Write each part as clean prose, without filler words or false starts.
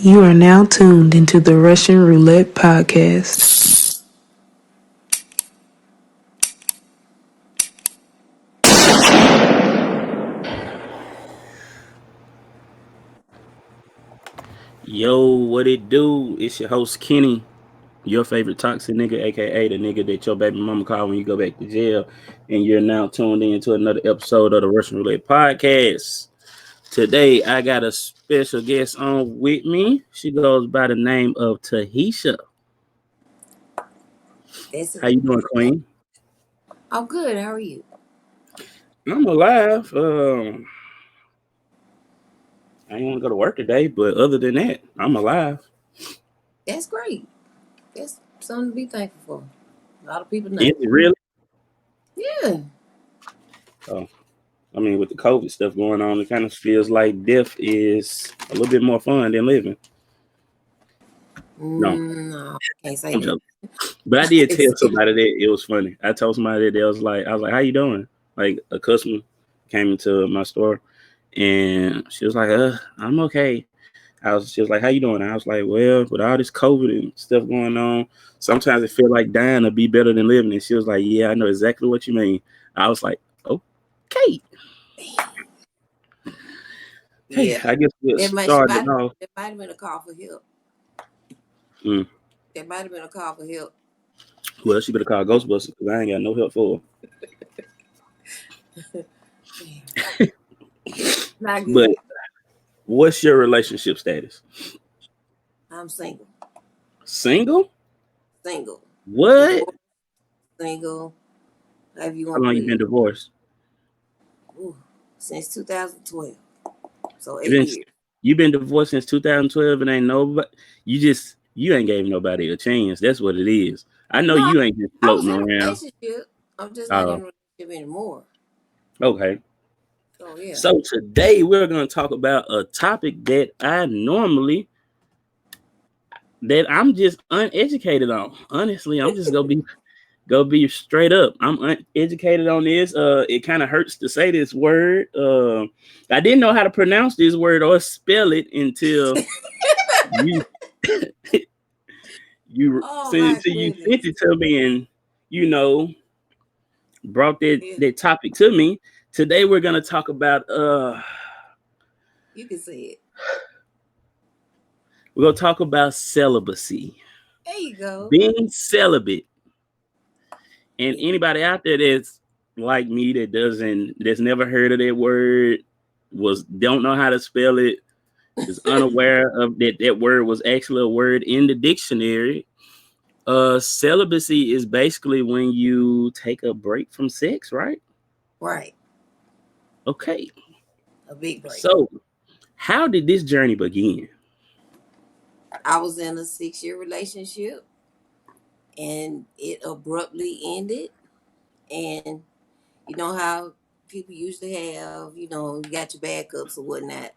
You are now tuned into the Russian Roulette podcast. Yo, what it do? It's your host Kenny, your favorite toxic nigga, aka the nigga that your baby mama call when you go back to jail. And you're now tuned in to another episode of the Russian Roulette podcast. Today I got a special guest on with me. She goes by the name of Tahisha. How you doing, Queen? I'm good. How are you? I'm alive. I ain't want to go to work today, but other than that, I'm alive. That's great. That's something to be thankful for. A lot of people Is know. it really? Yeah. Oh, I mean, with the COVID stuff going on, it kind of feels like death is a little bit more fun than living. No, No, I can't say I'm that. joking. But I did tell It's- somebody that it was funny. I told somebody that I was like, "How you doing?" Like a customer came into my store, and she was like, I'm okay." She was like, "How you doing?" I was like, "Well, with all this COVID and stuff going on, sometimes it feel like dying would be better than living." And she was like, "Yeah, I know exactly what you mean." I was like, "Okay, hey, yeah. I guess we'll That might, she start it might, off." that might have been a call for help. Mm. That might have been a call for help. Well, she better call Ghostbusters because I ain't got no help for her. Not But good. what's your relationship status? I'm single. Single? Single. What? Divorced, single. However you How want to long put you been it. divorced? Ooh, since 2012. So You 8 been years. you been divorced since 2012 and ain't nobody. You ain't gave nobody a chance. That's what it is. I know No, you ain't just I was floating in a around. relationship. I'm just not in Oh, a relationship anymore. okay. So yeah. So today we're gonna talk about a topic that I'm just uneducated on. Honestly, I'm just gonna be straight up. I'm uneducated on this. It kind of hurts to say this word. I didn't know how to pronounce this word or spell it until you you Oh sent my it to you sent goodness. it to me and you know brought that Yeah, that topic to me. Today we're gonna talk about you can say it. we're gonna talk about celibacy, There you go. being celibate, and Yeah. anybody out there that's like me that's never heard of that word, was don't know how to spell it, is unaware of that word was actually a word in the dictionary. Celibacy is basically when you take a break from sex, right? Right. Okay. A big break. So, how did this journey begin? I was in a 6 year relationship and it abruptly ended. And you know how people usually have, you got your backups or whatnot.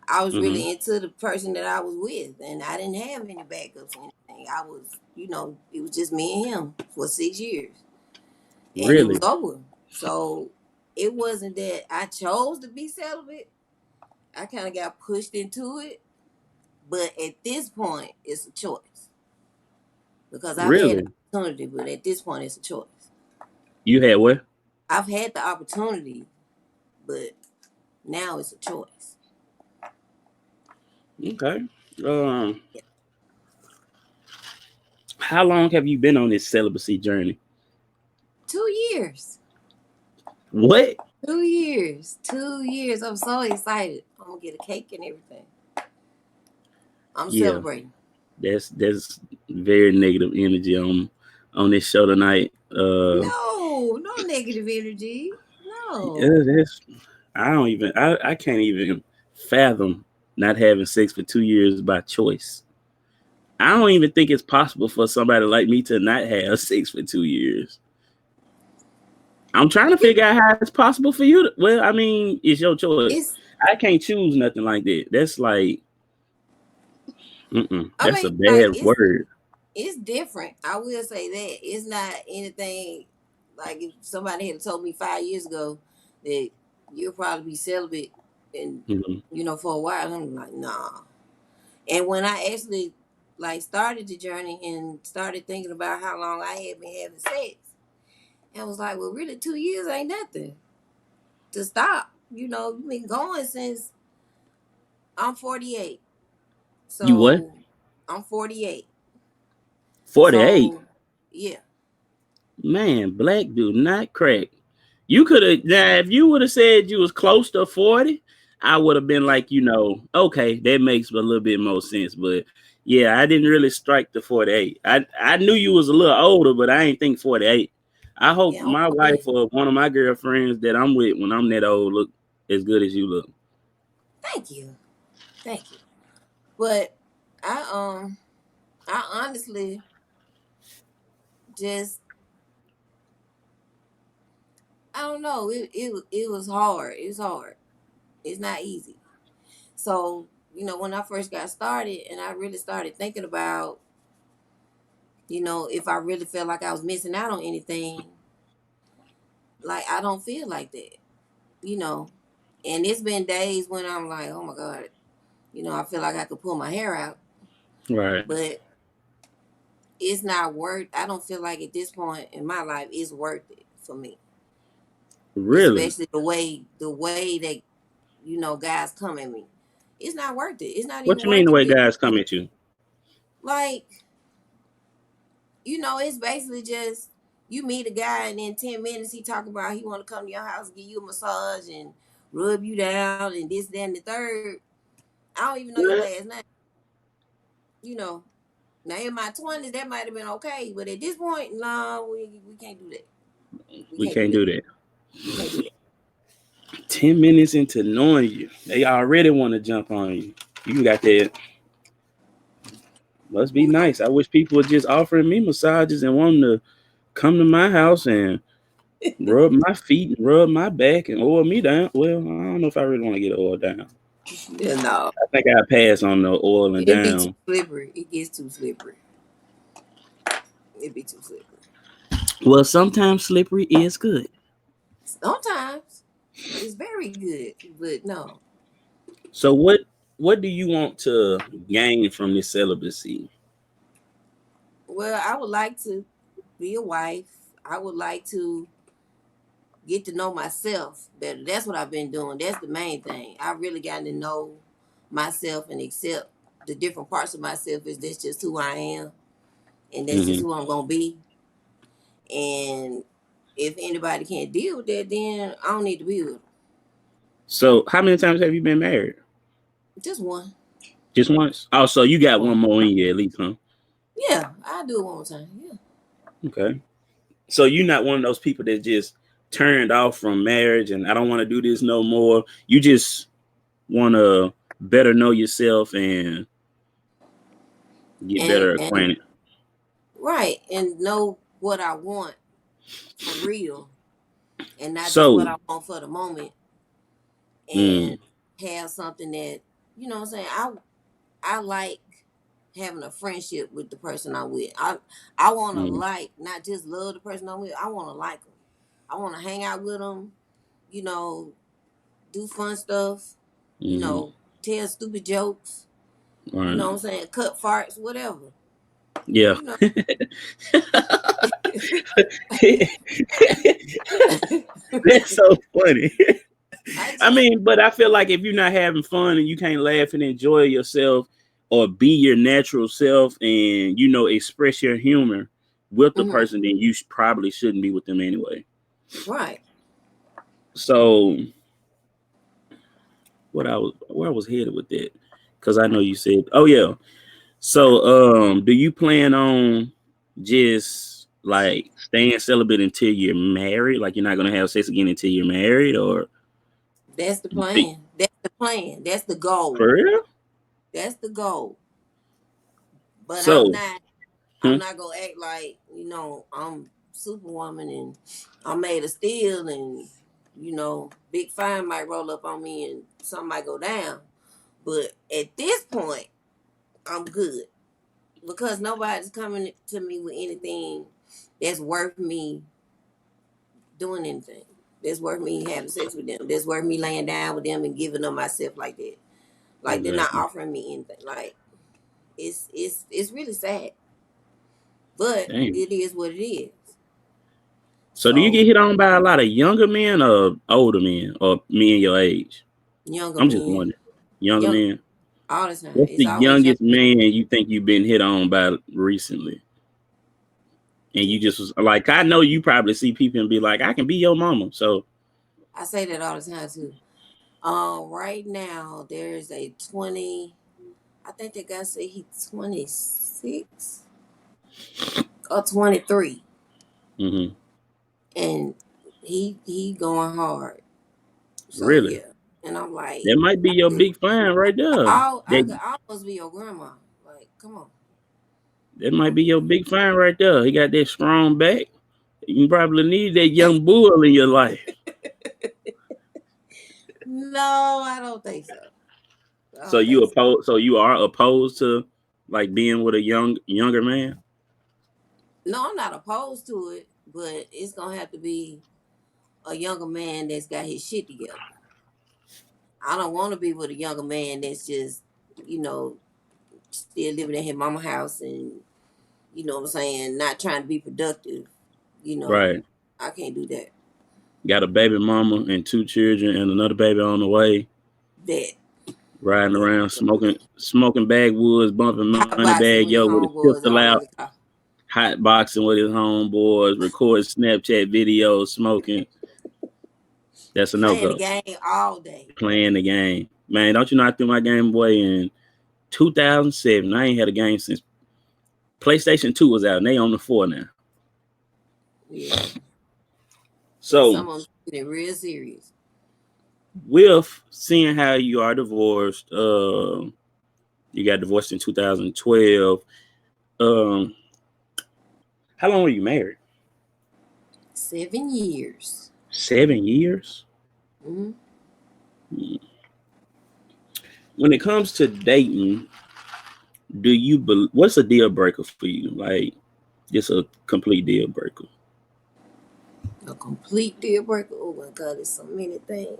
I was Hmm. really into the person that I was with, and I didn't have any backups or anything. I was, it was just me and him for 6 years, and it was Really, over. So it wasn't that I chose to be celibate. I kind of got pushed into it, but at this point, it's a choice because I've had the really, opportunity, but at this point, it's a choice. you had what? I've had the opportunity, but now it's a choice. Okay. Um, how long have you been on this celibacy journey? 2 years. What? 2 years. 2 years. I'm so excited. I'm gonna get a cake and everything. I'm Yeah, celebrating. that's very negative energy on this show tonight. No, no negative energy. Yeah, No. I can't even fathom not having sex for 2 years by choice. I don't even think it's possible for somebody like me to not have sex for 2 years. I'm trying to figure out how it's possible for you. Well, I mean, it's your choice. It's. I can't choose nothing like that. That's like, I that's mean, a like bad it's word. it's different. I will say that it's not anything like if somebody had told me 5 years ago that you'll probably be celibate and Mhm. for a while. I'm like, nah. And when I actually like started the journey and started thinking about how long I had been having sex, and I was like, well, really, 2 years ain't nothing to stop. You've been going since I'm 48. You what? So I'm 48. 48. So yeah, Man, black do not crack. You could have now if you would have said you was close to 40, I would have been like, okay, that makes a little bit more sense. But yeah, I didn't really strike the 48. I knew you was a little older, but I ain't think 48. I hope yeah, I'm my 48. wife or one of my girlfriends that I'm with when I'm that old look as good as you look. Thank you. Thank you. But I honestly just I don't know. It was hard. It's hard. It's not easy. So, when I first got started and I really started thinking about, if I really felt like I was missing out on anything, like I don't feel like that, you know. And it's been days when I'm like, oh my God, I feel like I could pull my hair out. Right. But it's not worth I don't feel like at this point in my life it's worth it for me. Really? Especially the way that, guys come at me. It's not worth it. It's not What even you mean the worth way it. guys come at you? Like, it's basically just you meet a guy and in 10 minutes he talk about he want to come to your house, give you a massage and rub you down and this, that, and the third. I don't even know your What? last name. You know. Now in my 20s that might have been okay, but at this point, no, we can't do that. We We can't do can't that. do that. We can't do that. 10 minutes into knowing you, they already want to jump on you. You got that. Must be No. nice. I wish people would just offering me massages and wanting to come to my house and rub my feet and rub my back and oil me down. Well, I don't know if I really want to get oiled down. Yeah, no. I think I pass on the oiling It'd be too down. slippery. It gets too slippery. It'd be too slippery. Well, sometimes slippery is good. Sometimes it's very good, but no. So what do you want to gain from this celibacy? Well, I would like to be a wife. I would like to get to know myself better. That's what I've been doing. That's the main thing. I really got to know myself and accept the different parts of myself is that's just who I am and that's just Hmm. who I'm gonna be. And if anybody can't deal with that, then I don't need to be with them. So how many times have you been married? Just one. Just once? Oh, so you got One. one more in you at least, huh? Yeah, I'll do it one more time. Yeah. Okay. So you're not one of those people that just turned off from marriage and I don't want to do this no more. You just want to better know yourself and get better And acquainted. right. And know what I want for real and not just what So, I want for the moment and mm, have something that what I'm saying. I like having a friendship with the person I'm with. I want to mm, like not just love the person I'm with. I want to like them. I want to hang out with them. You know, do fun stuff. You mm, know, tell stupid jokes. You right. know what I'm saying? Cut farts, whatever. Yeah. You know. That's so funny. I I just. mean, but I feel like if you're not having fun and you can't laugh and enjoy yourself or be your natural self and, express your humor with the Mhm. person, then you probably shouldn't be with them anyway. Right. So where I was headed with that, because I know you said, oh yeah. So do you plan on just like staying celibate until you're married? Like you're not gonna have sex again until you're married, or That's the you think plan. That's the plan. That's the goal. for real? That's the goal. But I'm So not. I'm hmm, not gonna act like I'm Superwoman and I'm made of steel and Big Fine might roll up on me and something might go down. But at this point, I'm good because nobody's coming to me with anything that's worth me doing anything. That's worth me having sex with them. That's worth me laying down with them and giving them myself like that. Like they're not exactly. offering me anything. Like. It's really sad, but Damn. it is what it is. So do you So get hit on by a lot of younger men or older men or men your age? younger I'm just men, wondering. Younger young men. all the time. What's It's the always young youngest men. man you think you've been hit on by recently? And you just was like, I know you probably see people and be like, I can be your mama. So, I say that all the time too. Right now there's a 20. I think the guy said he's 26 or 23, mm-hmm. and he going hard. So Really, yeah, and I'm like, that might be I your could, big find right there. I could That almost be your grandma. Like, come on. that might be your big find right there. He got that strong back. You probably need that young bull in your life. No, I don't think so. I So don't think you so. oppose. So you are opposed to like being with a younger man. No, I'm not opposed to it, but it's gonna have to be a younger man that's got his shit together. I don't want to be with a younger man that's just, you know, still living in his mama house and you know what I'm saying, not trying to be productive. You know, Right. I can't do that. Got a baby mama and two children and another baby on the way. That Riding yeah, around can't do that. smoking backwoods, bumping Hot money bag boxing with yo his with his homeboys pistol all in out, the car. hot boxing with his homeboys, recording Snapchat videos, smoking. That's a no Playing the go. game all day. Playing the game, man. Don't you know I threw my Game Boy in 2007? I ain't had a game since PlayStation 2 was out, and they on the 4 now. Yeah, and So some of them taking it real serious. with seeing how you are divorced, you got divorced in 2012. Um, how long were you married? 7 years. 7 years. Hmm. When it comes to dating, what's a deal breaker for you? Like, just a complete deal breaker. A complete deal breaker. Oh my god, there's so many things.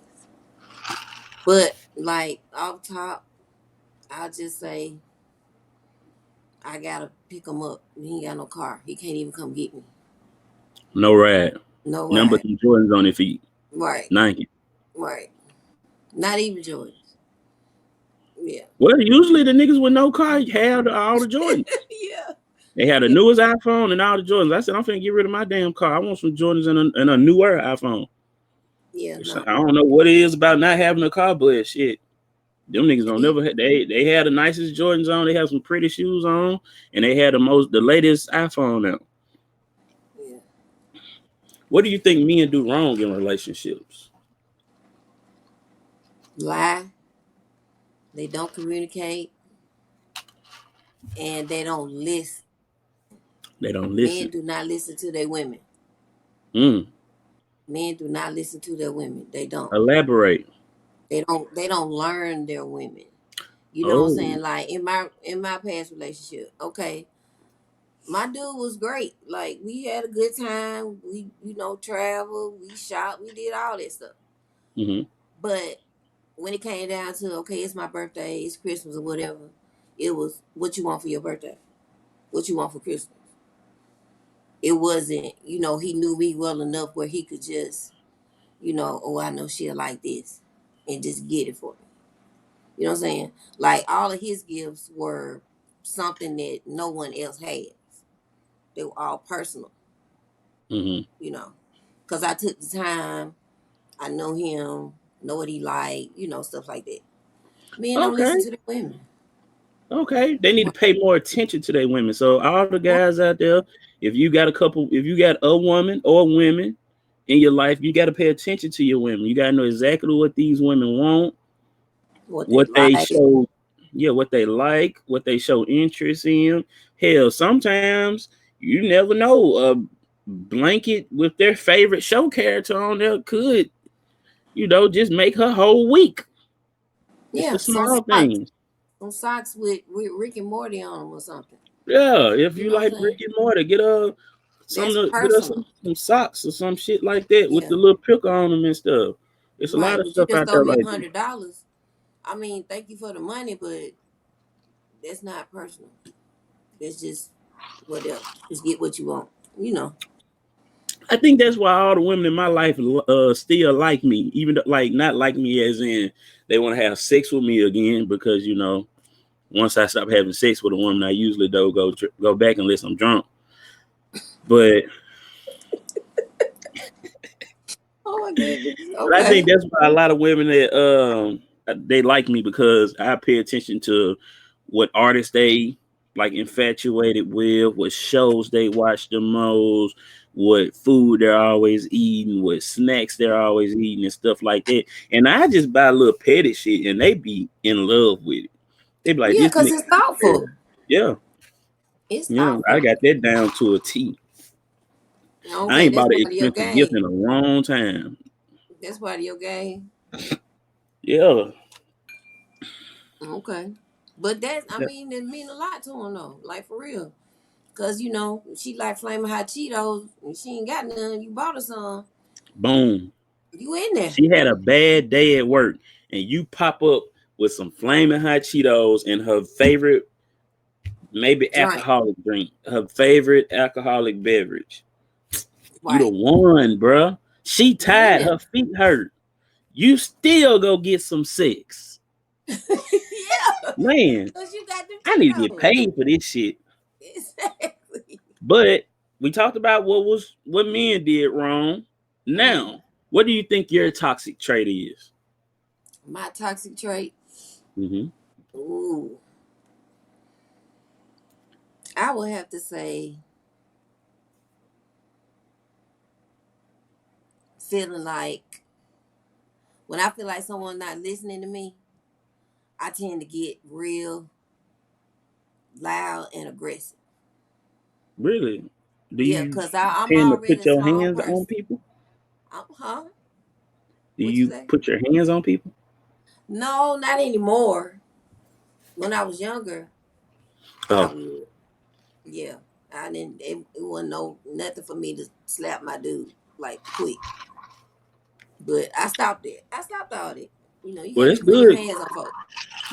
But like off top, I'll just say I gotta pick him up. He ain't got no car. He can't even come get me. No ride. No None but ride. some Jordans on your feet. Right. Nike. Right. Not even Jordans. Yeah. Well, usually the niggas with no car had all the Jordans. Yeah. They had the Yeah. newest iPhone and all the Jordans. I said, I'm finna get rid of my damn car. I want some Jordans and a newer iPhone. Yeah. No. I don't know what it is about not having a car, but shit. Them niggas don't He, never they had the nicest Jordans on. They had some pretty shoes on, and they had the latest iPhone out. yeah. What do you think men do wrong in relationships? Lie. They don't communicate and they don't listen. They don't Men listen. do not listen to their women. Mm, Men do not listen to their women. They don't. elaborate. They don't learn their women. You know what I'm Oh. saying? Like in my past relationship, okay, my dude was great. Like we had a good time. We traveled, we shot, we did all that stuff. Mm-hmm. But when it came down to okay, it's my birthday, it's Christmas or whatever, it was what you want for your birthday, what you want for Christmas. It wasn't, he knew me well enough where he could just, oh, I know she'll like this, and just get it for me. You know what I'm saying? Like all of his gifts were something that no one else has. They were all personal, Mm-hmm. because I took the time. I know him, know what he like, stuff like that. Men don't listen Okay. to the women. Okay. They need to pay more attention to their women. So all the guys out there, if you got a woman or women in your life, you got to pay attention to your women. You got to know exactly what these women want, What they what they like. show, yeah, what they like, what they show interest in. Hell, sometimes you never know. A blanket with their favorite show character on there could, just make her whole week. It's the Yeah, small things. some socks with Rick and Morty on them or something. Yeah, if You you know what I'm like saying? Rick and Morty, get That's get us personal. some socks or some shit like that with Yeah, the little pick on them and stuff. It's a lot right. of But you stuff just out throw there me like that. $100. I mean, thank you for the money, but That's not personal. That's just whatever. Just get what you want. You know. I think that's why all the women in my life still like me, even though, like, not like me as in they want to have sex with me again, because once I stop having sex with a woman, I usually don't go back unless I'm drunk. But Oh my goodness. I think Okay. that's why a lot of women that they like me, because I pay attention to what artists they like infatuated with, what shows they watch the most, what food they're always eating, what snacks they're always eating, and stuff like that. And I just buy a little petty shit, and they be in love with it. They be like, Yeah, "This because nigga, it's thoughtful. yeah, It's yeah." I thoughtful. got that down to a T. I Okay, ain't that's bought an part of your expensive gift game. in a long time. That's part of your game. Yeah, Okay. But I mean, it mean a lot to him though. Like for real. Cause she like flaming hot Cheetos and she ain't got none. You bought her some. boom. You in there. She had a bad day at work, and you pop up with some flaming hot Cheetos and her favorite, maybe Drink. alcoholic drink, her favorite alcoholic beverage. You the Right. one, bruh. She You in tired, there. her feet hurt. You still go get some sex. Yeah. Man, Cause you got them I need to get Cheetos. paid for this shit. Exactly. But we talked about what men did wrong. Hmm. Now, what do you think your toxic trait is? My toxic trait. Mm-hmm. Ooh. I would have to say feeling like when I feel like someone not listening to me, I tend to get real loud and aggressive. Really? Do Yeah, you because I'm tend to already put a your small hands on person. people? Huh? Do What you you say? put your hands on people? No, not anymore. When I was younger, I Oh, would. Yeah. I didn't it wasn't nothing for me to slap my dude like quick. But I stopped it. I stopped all that. You well, can't that's be putting your good. hands on folks.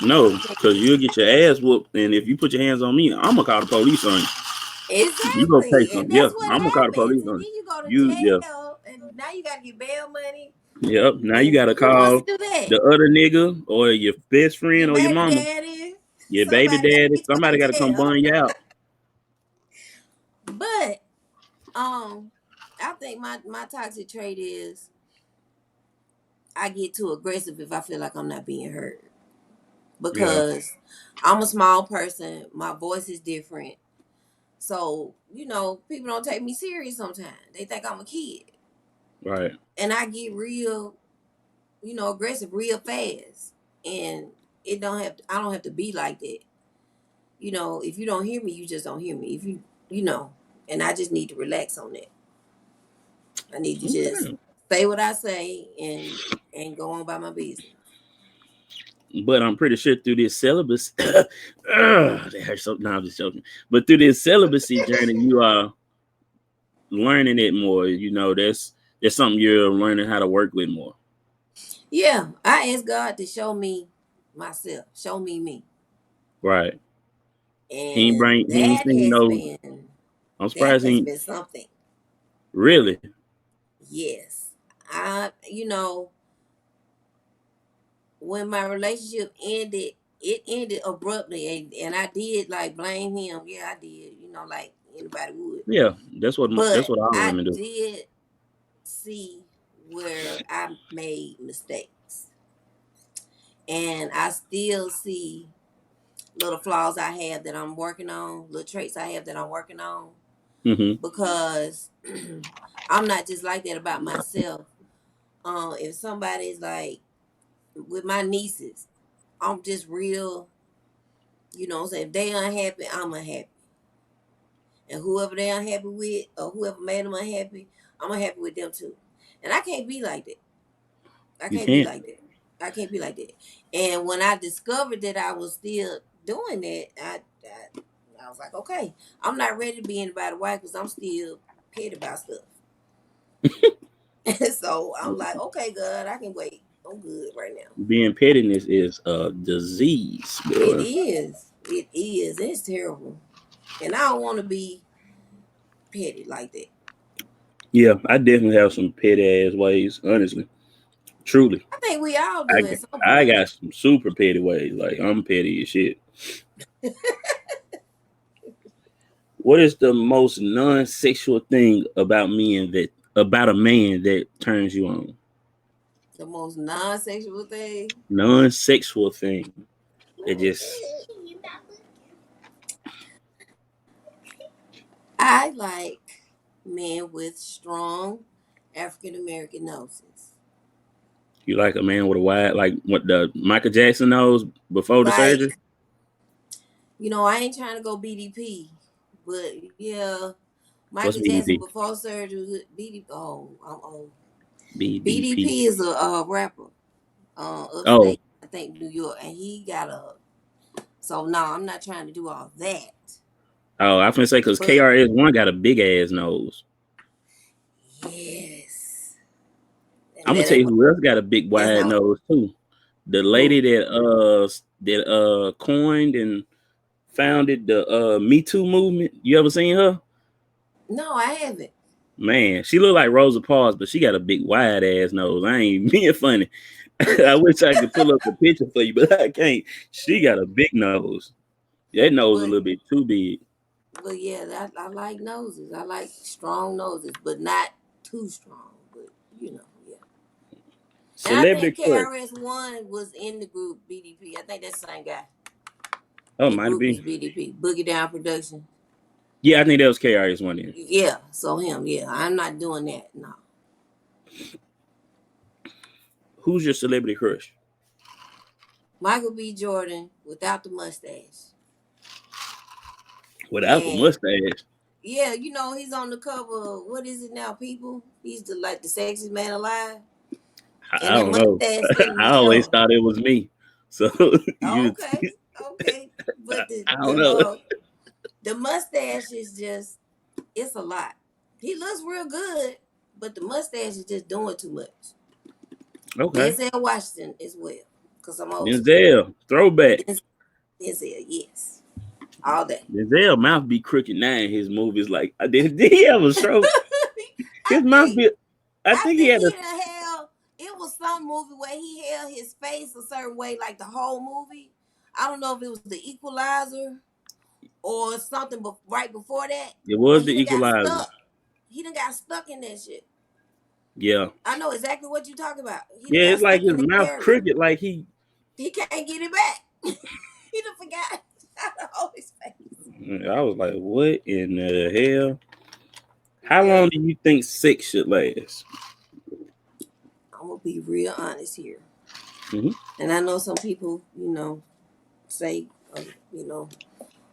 No, You can't be because you'll get your ass whooped, and if you put your hands on me, I'm gonna call the police on you. You go pay exactly. some. And Yeah, that's what I'm gonna call the happens. police And on then you go to you. Yeah, jail and now you gotta get bail money. yep. Now you And gotta who wants to call do that? the other nigga or your best Your friend or your baby mama, daddy. your baby Somebody gotta daddy. get you out Somebody of gotta come jail. burn you out. But um I think my toxic trait is I get too aggressive if I feel like I'm not being heard. Yeah, Because I'm a small person, my voice is different. So, people don't take me serious sometimes. They think I'm a kid. right. And I get real, aggressive real fast. And I don't have to be like that. If you don't hear me, you just don't hear me. If you know, and I just need to relax on that. I need to just Okay. say what I say and go on by my business. But I'm pretty sure through this celibacy, they hurt so. No, I'm just joking. But through this celibacy journey, you are learning it more. That's something you're learning how to work with more. Yeah, I ask God to show me myself, show me me. Right. And He ain't seen no. I'm that surprised he has ain't been something. really. Yes. When my relationship ended, it ended abruptly and I did like blame him. Yeah, I did, like anybody would. Yeah, that's But what all I women do. did see where I made mistakes. And I still see little flaws I have that I'm working on, little traits I have that I'm working on Hmm. because I'm not just like that about myself. If somebody's like with my nieces, I'm just real, what I'm saying? If they unhappy, I'm unhappy. And whoever they unhappy with or whoever made them unhappy, I'm unhappy with them too. And I can't be like that. I You can't be can't. like that. I can't be like that. And when I discovered that I was still doing that, I was like, okay, I'm not ready to be anybody's wife because I'm still petty about stuff. And so I'm like, okay, God, I can wait. I'm good right now. Being pettiness is a disease, It boy. is. It is. It's terrible. And I don't want to be petty like that. Yeah, I definitely have some petty ass ways. Honestly, truly, I think we all I do at some I point. got some super petty ways. Like I'm petty as shit. What is the most non-sexual thing about a man that turns you on? The most non-sexual thing. Non-sexual thing that Let me just see. I like men with strong African American noses. you like a man with a wide, like what the Michael Jackson nose before the Like, surgery. I ain't trying to go BDP, but yeah, What's Michael Jackson BDP? before surgery. BDP. Oh, I'm old. BDP. BDP is a rapper, Oh, upstate, I think New York, and he got a. So no, I'm not trying to do all that. oh, I finna say because But KRS-One got a big ass nose. yes, and I'm gonna that tell ain't you my. who else got a big That's wide not nose too. The who. lady that coined and founded the Me Too movement. You ever seen her? No, I haven't. Man, she look like Rosa Parks, but she got a big wide ass nose. I ain't being funny. I wish I could pull up the picture for you, but I can't. She got a big nose. That nose a But little bit too big. yeah, I like noses. I like strong noses, but not too strong. But yeah. And I Celebrity think crush. KRS-One was in the group BDP. I think that's the same guy. Oh, The might group be. was BDP, Boogie Down Production. Yeah, I think that was KRS-One in. Yeah, so him. Yeah, I'm not doing that. No, Who's your celebrity crush? Michael B. Jordan without the mustache. Without the And mustache. yeah, he's on the cover. What is it now, people? He's the sexiest man alive, I and that don't know. mustache letting I me always know. thought it was me. So Oh, you, okay, okay, but I don't know. the mustache is just it's a lot. He looks real good, but the mustache is just doing too much. Okay. Denzel Washington as well, cause I'm old school. Denzel, throwback. Denzel, yes, all day. Denzel mouth be crooked now in his movies. Like, did he have a stroke? I His mouth think be. I I think he think had a. he done held. It was some movie where he held his face a certain way, like the whole movie. I don't know if it was The Equalizer or something, but right before that, It but was the he done got Equalizer. stuck. He done got stuck in that shit. Yeah, I know exactly what you talking about. He done yeah. got It's like stuck his in the mouth character. crooked. Like he. He can't get it back. He done forgot how to hold his face. I was like, what in the hell? How Yeah, long do you think sex should last? I'm gonna be real honest here. Hmm. And I know some people, say, you know,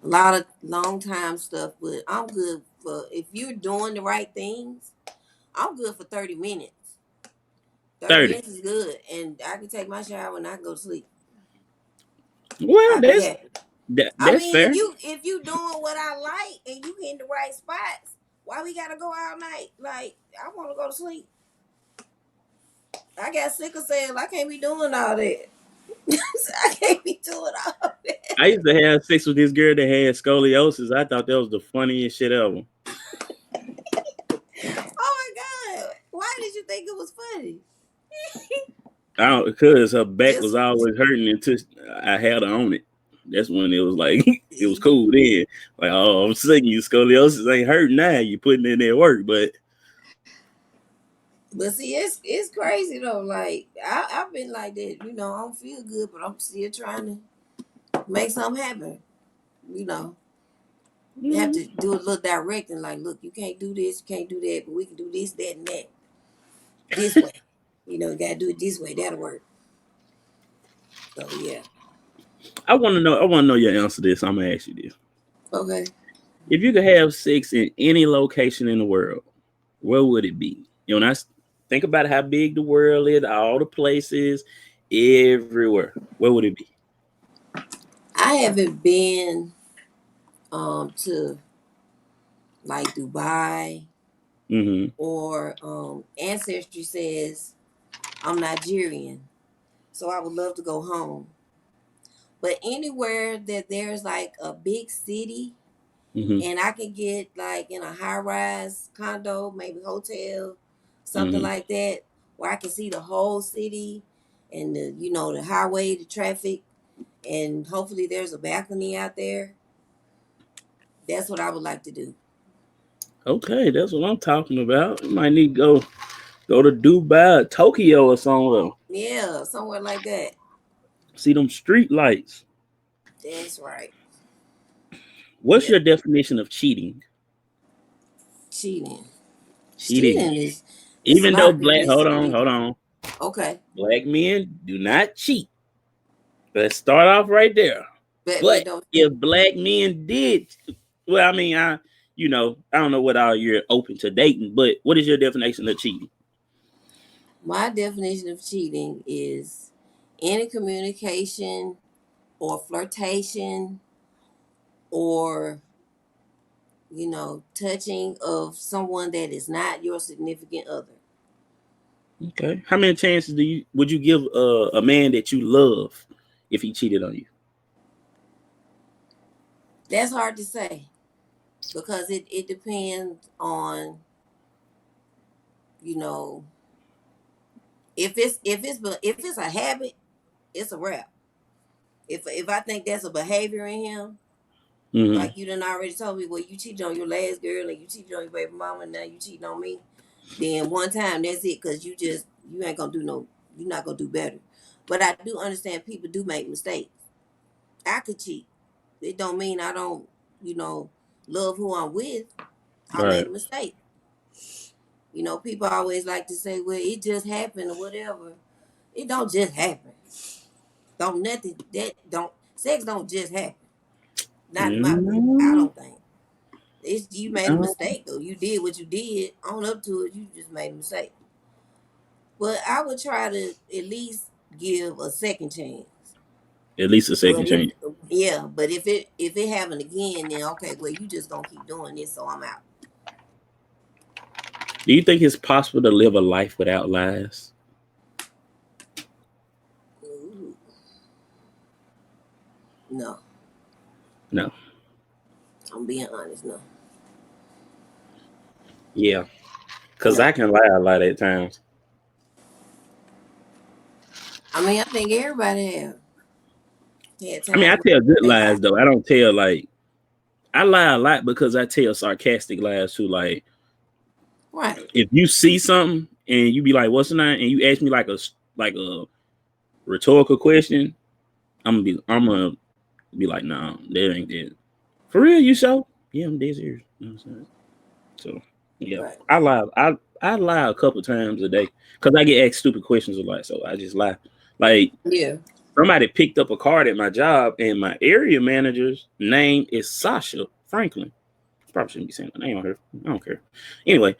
a lot of long time stuff, but I'm good for if you're doing the right things. I'm good for 30 minutes. 30 30. minutes is good, and I can take my shower and I can go to sleep. Well, I'll be happy. I that's mean, fair. if you doing what I like and you in the right spots, why we gotta go all night? Like I want to go to sleep. I got sick of saying I can't be doing all that. I can't be doing all that. I used to have sex with this girl that had scoliosis. I thought that was the funniest shit ever. Oh my god! Why did you think it was funny? I don't because her back was Just always hurting until I had her on it. That's when it was like it was cool then. Like, oh, I'm saying you scoliosis ain't hurting now. You putting in that work, but But see, it's crazy though. Like I've been like that. I don't feel good, but I'm still trying to make something happen. You know, you have mm, to do a little directing. Like, look, you can't do this, you can't do that, but we can do this, that, and that this way. You gotta do it this way. That'll work. So yeah. I want to know. I want to know your answer to this. I'm gonna ask you this: Okay. if you could have sex in any location in the world, where would it be? When I think about how big the world is, all the places, everywhere, where would it be? I haven't been to like Dubai Mm-hmm. or Ancestry says I'm Nigerian, so I would love to go home. But anywhere that there's like a big city Mm-hmm. and I can get like in a high rise condo, maybe hotel, something Mm-hmm. like that, where I can see the whole city and the the highway, the traffic, and hopefully there's a balcony out there. That's what I would like to do. Okay, that's what I'm talking about. You might need to go to Dubai, or Tokyo, or somewhere. Yeah, somewhere like that. See them street lights. That's right. What's Yep. your definition of cheating? Cheating. Cheating. Cheating is it's a Even lot though of black, hold on, ethnicity. hold on. Okay. Black men do not cheat. Let's start off right there. But But don't if black men did, well, I mean, I don't know what all you're open to dating, but what is your definition of cheating? my definition of cheating is any communication or flirtation or touching of someone that is not your significant other. Okay. How many chances would you give a man that you love if he cheated on you? That's hard to say because it depends on you know if it's a habit, it's a wrap. If I think that's a behavior in him, Mm-hmm. like you done already told me, well, you cheated on your last girl and you cheated on your baby mama, and now you cheating on me. Then one time, that's it, because you ain't gonna do no, you're not gonna do better. But I do understand people do make mistakes. I could cheat. It don't mean I don't, you know, love who I'm with. I made Right. a mistake. People always like to say, well, it just happened or whatever. It don't just happen. Don't nothing that don't sex don't just happen. Not in my book. I Mm-hmm. don't think. It's you made a mistake though. You did what you did. On up to it, you just made a mistake. But I would try to at least give a second chance. At least a second But if chance. yeah, but if it happen again, then okay, well you just gonna keep doing this, so I'm out. Do you think it's possible to live a life without lies? Ooh, no, No. I'm being honest. No, Yeah. Because no. I can lie a lot at times. I mean, I think everybody have had I mean, I time when tell good they lie. lies, though. I don't tell, like, I lie a lot because I tell sarcastic lies too. Like, Right. if you see something and you be like, "What's the name?" and you ask me like a rhetorical question, I'm gonna be like, "No, that ain't it." For real, you so? Yeah, I'm dead serious. You know what I'm saying? So yeah, Right. I lie. I lie a couple times a day because I get asked stupid questions a lot, so I just lie. Like Yeah. somebody picked up a card at my job, and my area manager's name is Sasha Franklin. Probably shouldn't be saying the name on her. I don't care. Anyway,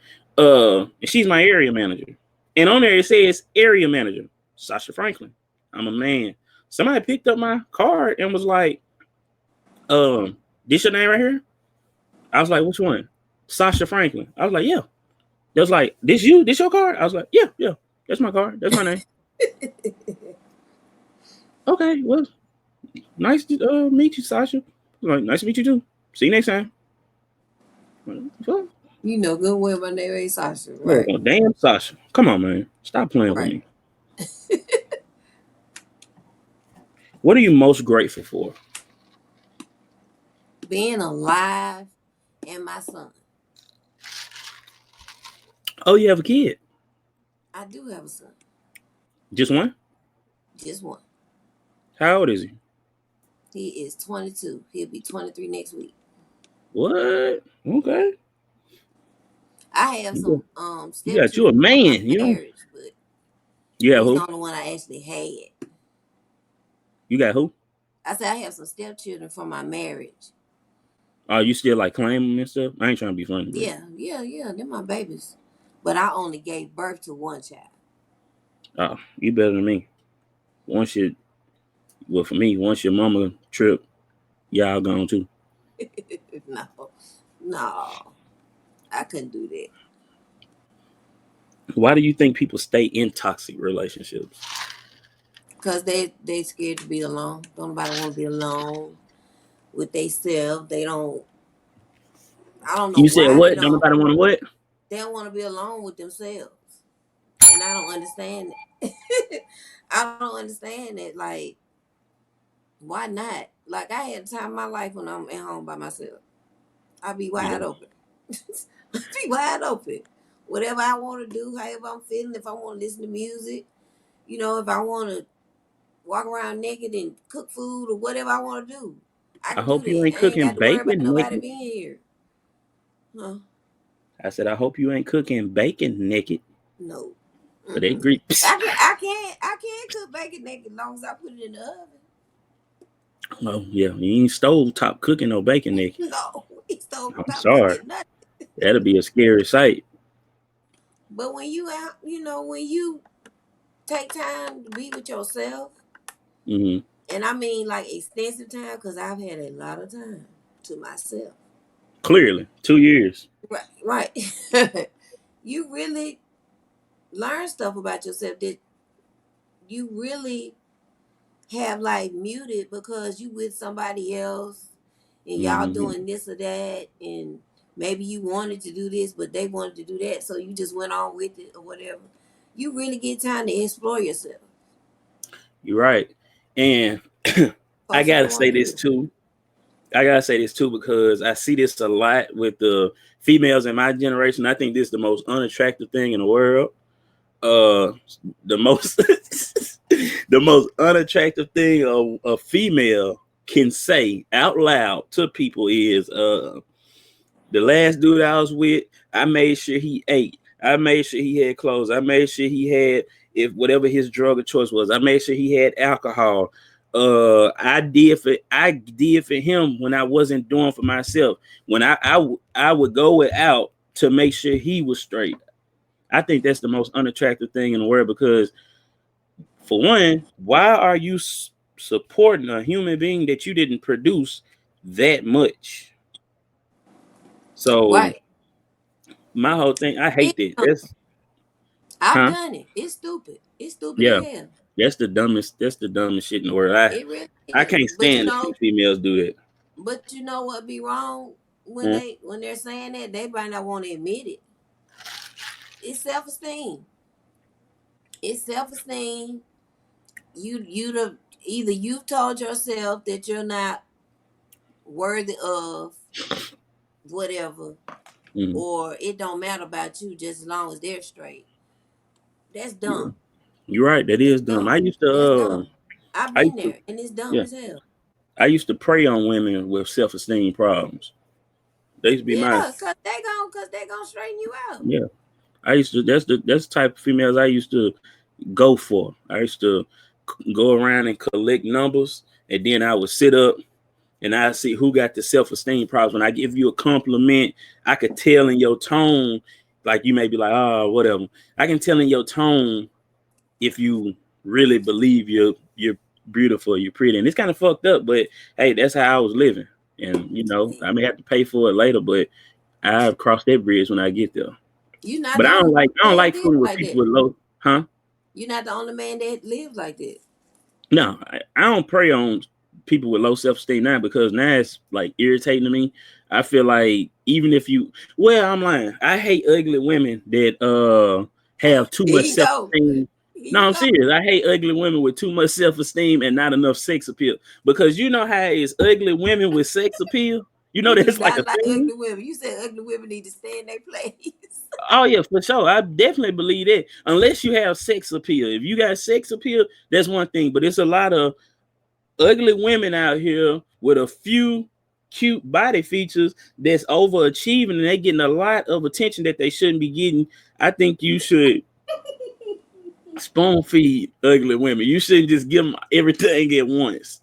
she's my area manager, and on there it says area manager Sasha Franklin. I'm a man. Somebody picked up my card and was like, this your name right here?" I was like, "Which one?" "Sasha Franklin." I was like, "Yeah." They was like, "This you? This your card?" I was like, "Yeah, yeah. That's my card. That's my name." "Okay, well, nice to meet you, Sasha." Like, "Nice to meet you too. See you next time." Well, You know good well my name ain't Sasha. Right. well, damn, Sasha. Come on, man. Stop playing with Right. me. What are you most grateful for? Being alive and my son. Oh, you have a kid. I do have a son. Just one? Just one. How old is he? He is 22. He'll be 23 next week. What? Okay. I have You got, some you got you a stepchildren from my man, you know? marriage, but You have he's the who? only one I actually had. You got who? I said I have some stepchildren from my marriage. Oh, you still like claim them and stuff? I ain't trying to be funny, but Yeah, yeah, yeah. They're my babies. But I only gave birth to one child. oh, you better than me. Once you, well, for me, once your mama trip, y'all gone too. No, no, I couldn't do that. Why do you think people stay in toxic relationships? Cause they scared to be alone. Don't nobody want to be alone with themselves. They don't. I don't know You said why they what? Don't don't. nobody want to what? They don't want to be alone with themselves, and I don't understand it. I don't understand it. Like, why not? Like, I had time in my life when I'm at home by myself. I be Yeah, wide open. I be wide open. Whatever I want to do, however I'm feeling. If I want to listen to music, if I want to walk around naked and cook food or whatever I want to do, I I can do hope you that. ain't I ain't cooking got to worry about bacon nobody naked. being here. Huh? I said, I hope you ain't cooking bacon naked. No. But that Mm-mm. grease. I can't cook bacon naked as long as I put it in the oven. Oh yeah, you ain't stove top cooking no bacon naked. No, we stove I'm top sorry. cooking nothing. That'll be a scary sight. But when you out, when you take time to be with yourself, Hmm. and I mean like extensive time, because I've had a lot of time to myself. Clearly, 2 years. Right, right. You really learn stuff about yourself that you really have like muted because you with somebody else and y'all Hmm. doing this or that, and maybe you wanted to do this but they wanted to do that, so you just went on with it or whatever. You really get time to explore yourself. You're right. And I Folks gotta don't want say to do this it. too. I gotta say this too because I see this a lot with the females in my generation. I think this is the most unattractive thing in the world. Uh, the most the most unattractive thing a female can say out loud to people is the last dude I was with, I made sure he ate. I made sure he had clothes. I made sure he had, if whatever his drug of choice was. I made sure he had alcohol. I did for him when I wasn't doing for myself. When I would go without to make sure he was straight. I think that's the most unattractive thing in the world because, for one, why are you supporting a human being that you didn't produce that much? So Right. my whole thing, I It, hate that. That's I've huh? done it. It's stupid Yeah, as hell. that's the dumbest. That's the dumbest shit in the world. I It really I is. can't stand to see females do that. But you know what be wrong when Huh? they're saying that, they might not want to admit it. It's self-esteem. It's self-esteem. Either you've told yourself that you're not worthy of whatever, Mm. or it don't matter about you just as long as they're straight. That's Yeah, dumb. you're right. That That's is dumb. dumb. That's dumb. I've I been used to, there, and it's dumb yeah, as hell. I used to prey on women with self-esteem problems. They used to be my, Yeah, cause they gonna straighten you out. yeah. I used to. That's the type of females I used to go for. I used to go around and collect numbers, and then I would sit up and I see who got the self-esteem problems. When I give you a compliment, I could tell in your tone, like you may be like, oh, whatever. I can tell in your tone if you really believe you're beautiful, you're pretty. And it's kind of fucked up, but hey, that's how I was living. And I may have to pay for it later, but I've crossed that bridge when I get there. You're not But the I don't only like I don't man like that lives fooling with like people that. with low, huh? You're not the only man that lives like that. No, I don't prey on people with low self esteem now because now it's like irritating to me. I feel like even if I'm lying. I hate ugly women that have too Here much you self go. esteem. Here No, you I'm go. serious. I hate ugly women with too much self esteem and not enough sex appeal. Because you know how it's ugly women with sex appeal. You know You do that's like a not like thing. ugly women. You said ugly women need to stay in their place. Oh yeah, for sure. I definitely believe that. Unless you have sex appeal. If you got sex appeal, that's one thing. But it's a lot of ugly women out here with a few cute body features that's overachieving and they getting a lot of attention that they shouldn't be getting. I think you should spoon feed ugly women. You shouldn't just give them everything at once.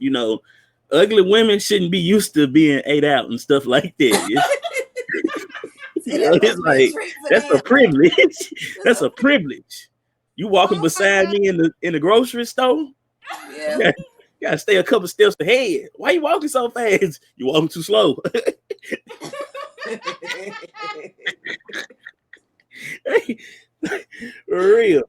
Ugly women shouldn't be used to being ate out and stuff like that. It's See, that's it's supposed to be a like treat for that's a them. privilege. That's That's a a privilege. You walking oh my beside god. me in the grocery store. Yeah. You gotta stay a couple steps ahead. Why you walking so fast? You walking too slow. For real.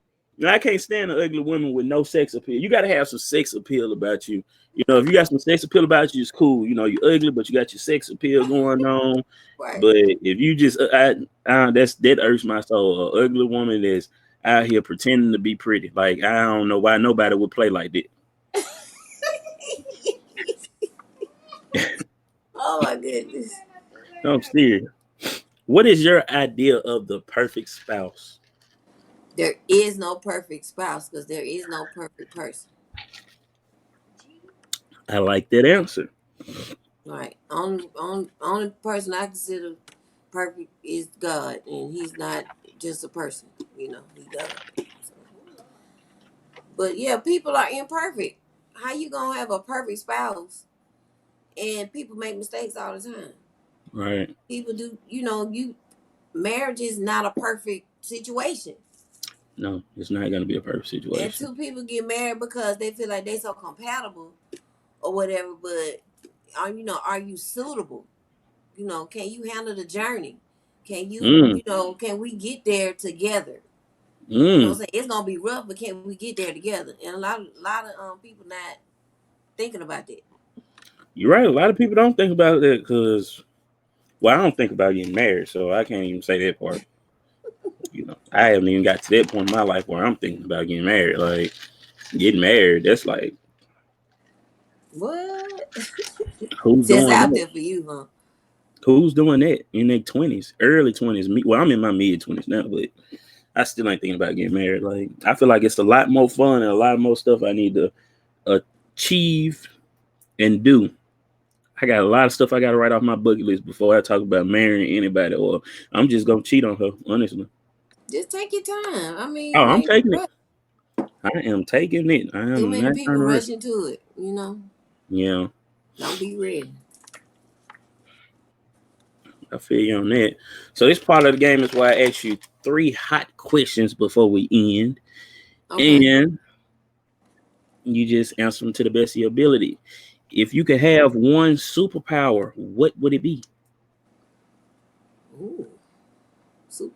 I can't stand the ugly women with no sex appeal. You got to have some sex appeal about you. You know, if you got some sex appeal about you, it's cool. You know, you're ugly, but you got your sex appeal going on. Right. But if you just, that irks my soul. An ugly woman that's out here pretending to be pretty. Like, I don't know why nobody would play like that. Oh my goodness. No, I'm serious. What is your idea of the perfect spouse? There is no perfect spouse because there is no perfect person. I like that answer. Right. Only person I consider perfect is God, and He's not just a person. You know, He God. So, but yeah, people are imperfect. How you gonna have a perfect spouse and people make mistakes all the time? Right. People do. You know, you marriage is not a perfect situation. No, it's not going to be a perfect And situation. two people get married because they feel like they so compatible or whatever. But are you suitable? You know, can you handle the journey? Can you, Mm, can we get there together? You know what mm. I'm saying? It's gonna be rough, but can we get there together? And a lot of people not thinking about that. You're right. A lot of people don't think about that because, well, I don't think about getting married, so I can't even say that part. You know, I haven't even got to that point in my life where I'm thinking about getting married. Like, getting married, that's like, What? who's Just doing out that? there for you, huh? Who's doing that in their 20s, early 20s? Me, well, I'm in my mid 20s now, but I still ain't thinking about getting married. Like, I feel like it's a lot more fun and a lot more stuff I need to achieve and do. I got a lot of stuff I got to write off my bucket list before I talk about marrying anybody, or I'm just gonna cheat on her. Honestly, Just take your time. I oh, mean, I'm ain't taking no it. rush. I am taking it. I Too am many not trying people to rush. rush into it. Yeah, Don't be ready. I feel you on that. So this part of the game is why I ask you three hot questions before we end, Okay. and you just answer them to the best of your ability. If you could have one superpower, what would it be? Ooh, super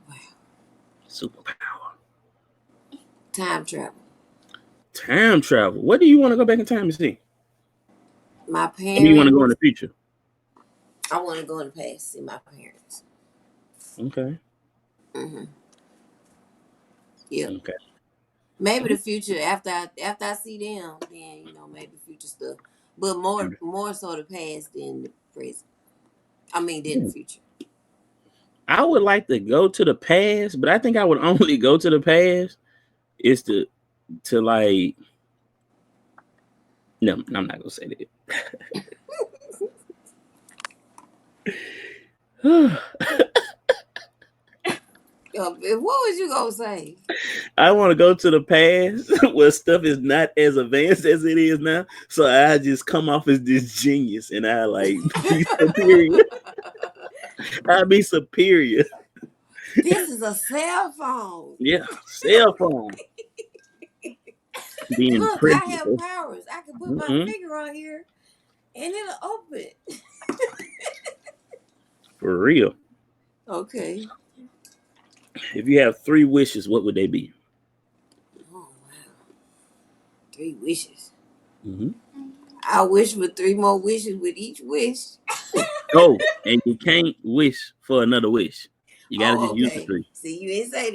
Superpower. time travel. Time travel. What do you want to go back in time and see? My Or do you want to go in parents. the future? I want to go in the past, see my parents. Okay. hmm Yep. Okay. Maybe the future after I see them, then maybe future stuff. But more so the past than the present. I mean, than the Hmm. future. I would like to go to the past, but I think I would only go to the past is to like no, I'm not gonna say that. What was you gonna say? I want to go to the past where stuff is not as advanced as it is now. So I just come off as this genius and I like be superior. I be superior. This is a cell phone. Yeah. Cell phone. Being Look, I have principal. powers. I can put my Mm-mm. finger on here and it'll open. For real. Okay. If you have three wishes, what would they be? Oh wow. 3 wishes. Mm-hmm. I wish for 3 more wishes with each wish. Oh, and you can't wish for another wish. You got to Oh, just use the okay. three. See, you didn't say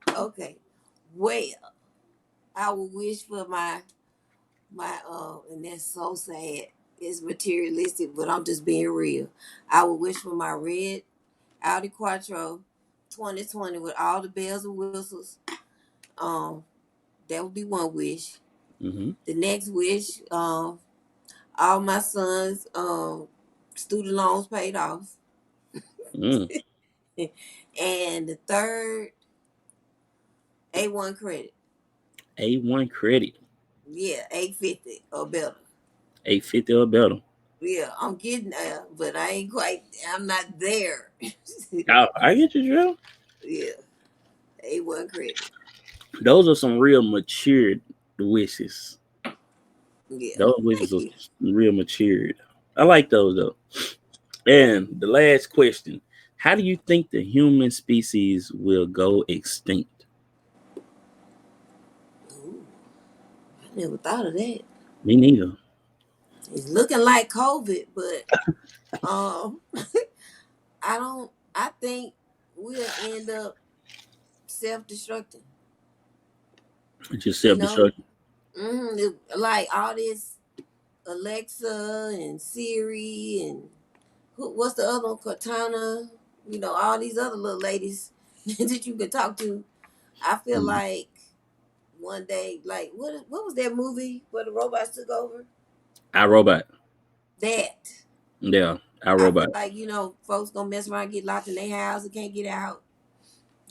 that. Okay. Well, I would wish for my and that's so sad. It's materialistic, but I'm just being real. I would wish for my red Audi Quattro 2020 with all the bells and whistles. Um, that would be one wish. Mm-hmm. The next wish, all my sons' student loans paid off. Mm. And the third, A1 credit. A1 credit. Yeah, 850 or better. 850 or better. Yeah, I'm getting there, but I ain't quite. I'm not there. Oh, I get you, Drill. Yeah, A1 credit. Those are some real matured wishes. Yeah. Those wishes are real matured. I like those though. And the last question: how do you think the human species will go extinct? Never thought of that. Me neither. It's looking like COVID, but um, I don't. I think we'll end up self-destructing. Just You know, self-destruction. like all this Alexa and Siri and what's the other one? Cortana. You know, all these other little ladies that you can talk to. I feel Mm. like one day, like what was that movie where the robots took over? I Robot. That. Yeah, I I feel Robot. like, folks gonna mess around, get locked in their house and can't get out.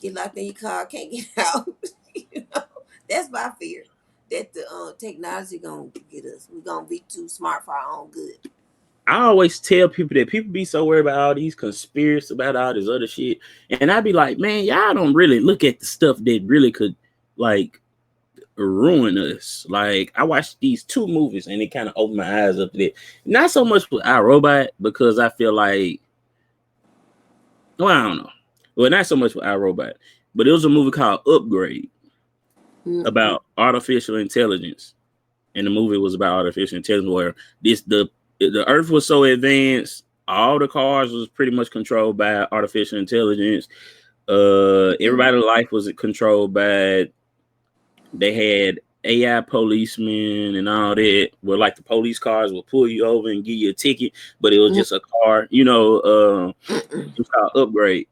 Get locked in your car, can't get out. you know, that's my fear. That the technology gonna get us. We gonna be too smart for our own good. I always tell people that people be so worried about all these conspiracies, about all this other shit, and I be like, man, y'all don't really look at the stuff that really could like ruin us. Like I watched these two movies, and it kind of opened my eyes up to that. Not so much with I Robot because I feel like, well, I don't know. Well, not so much with I Robot, but it was a movie called Upgrade Mm-mm. about artificial intelligence, and the movie was about artificial intelligence where the Earth was so advanced, all the cars was pretty much controlled by artificial intelligence. Everybody's life was controlled by. They had AI policemen and all that, where like the police cars will pull you over and give you a ticket, but it was just a car. Mm-mm. It was called Upgrade.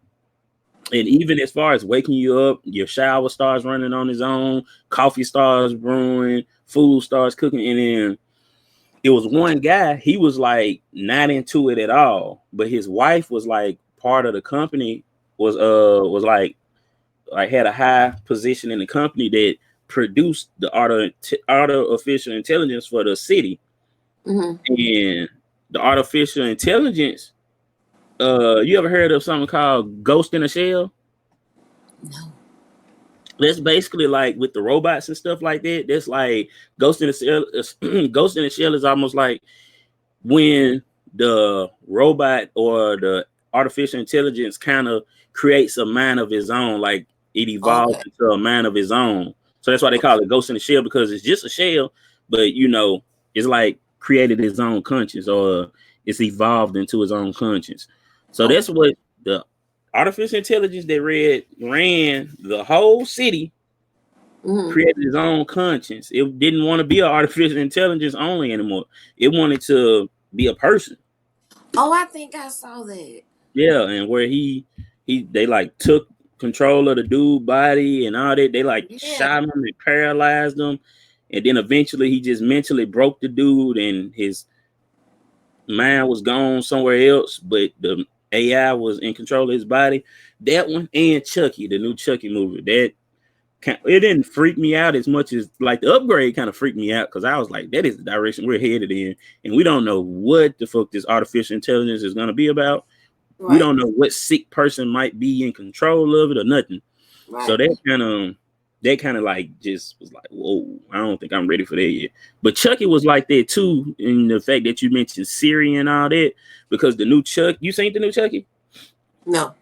And even as far as waking you up, your shower starts running on its own, coffee starts brewing, food starts cooking, and then it was one guy, he was like not into it at all, but his wife was like part of the company, was like had a high position in the company that produced the artificial intelligence for the city. Mm-hmm. And the artificial intelligence, you ever heard of something called Ghost in a Shell? No. That's basically like with the robots and stuff like that. That's like Ghost in a Shell. Ghost in a Shell is almost like when the robot or the artificial intelligence kind of creates a mind of its own, like it evolves Okay. into a mind of its own. So that's why they call it Ghost in the Shell, because it's just a shell, but it's like created its own conscience, or it's evolved into its own conscience. So Okay. that's what the artificial intelligence that ran the whole city, Mm-hmm. created its own conscience. It didn't want to be an artificial intelligence only anymore. It wanted to be a person. Oh, I think I saw that. Yeah, and where they like took control of the dude body and all that. They like Yeah. shot him and paralyzed him, and then eventually he just mentally broke the dude, and his mind was gone somewhere else. But the AI was in control of his body. That one and Chucky, the new Chucky movie, that it didn't freak me out as much as like the Upgrade kind of freaked me out, because I was like, that is the direction we're headed in, and we don't know what the fuck this artificial intelligence is going to be about. We Right. don't know what sick person might be in control of it or nothing. So Right. that kind of like just was like, whoa, I don't think I'm ready for that yet. But Chucky was like that too, in the fact that you mentioned Siri and all that, because the new you seen the new Chucky? No.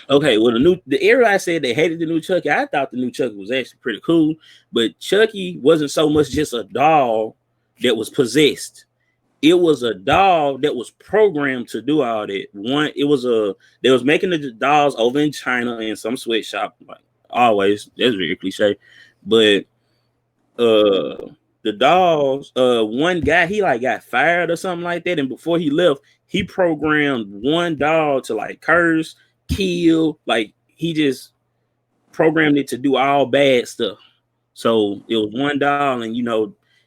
Okay, well, the area I said they hated the new Chucky. I thought the new Chucky was actually pretty cool, but Chucky wasn't so much just a doll that was possessed. It was a doll that was programmed to do all that. They was making the dolls over in China in some sweatshop, like always. That's very cliche, but uh, the dolls, one guy he like got fired or something like that, and before he left, he programmed one doll to like curse, kill, like he just programmed it to do all bad stuff. So it was one doll, and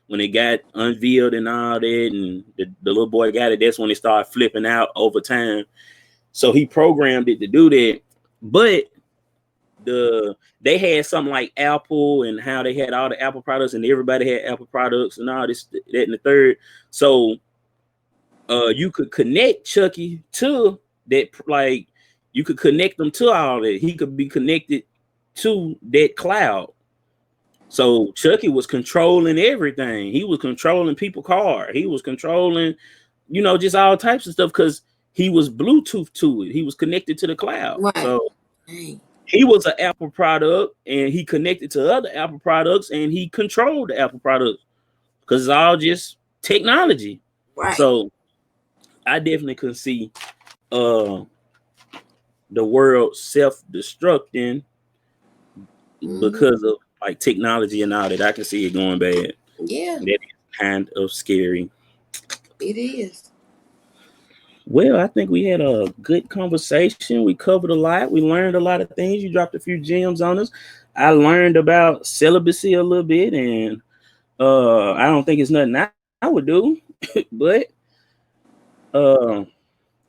when it got unveiled and all that, and the little boy got it, that's when it started flipping out over time. So he programmed it to do that. But they had something like Apple, and how they had all the Apple products, and everybody had Apple products and all this, that, and the third. So you could connect Chucky to that, like you could connect them to all that. He could be connected to that cloud. So Chucky was controlling everything. He was controlling people's car. He was controlling, just all types of stuff, because he was Bluetooth to it. He was connected to the cloud. Right. So Dang. he was an Apple product, and he connected to other Apple products, and he controlled the Apple products. because it's all just technology. Right. So I definitely could see uh the world self-destructing because of like technology and all that. I can see it going bad. Yeah. That is kind of scary. It is. Well, I think we had a good conversation. We covered a lot. We learned a lot of things. You dropped a few gems on us. I learned about celibacy a little bit, and I don't think it's nothing I would do, but uh,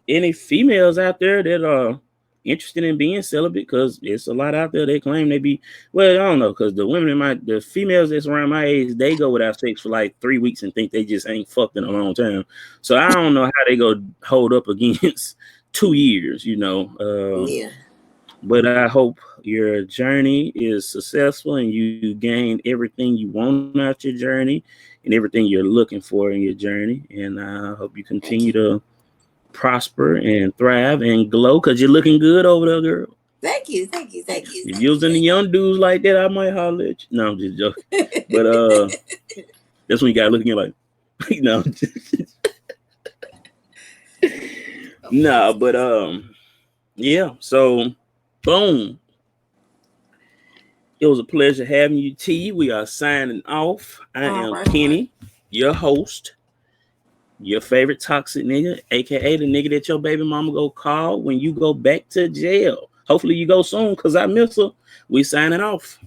any females out there that are interested in being celibate, because it's a lot out there. They claim they be, well, I don't know, because the females that's around my age, they go without sex for like 3 weeks and think they just ain't fucked in a long time. So I don't know how they go hold up against 2 years, Yeah. but I hope your journey is successful and you gain everything you want out your journey and everything you're looking for in your journey. And I hope you Thank continue you. to prosper and thrive and glow, because you're looking good over there, girl. Thank you. Thank you. Thank you. If you was in the young dudes like that, I might holler at you. No, I'm just joking. But that's when you gotta look at me like, no, no. But yeah. So, boom. It was a pleasure having you, T. We are signing off. I All am right. Kenny, your host, your favorite toxic nigga, aka the nigga that your baby mama go call when you go back to jail. Hopefully you go soon, because I miss her. We signing off.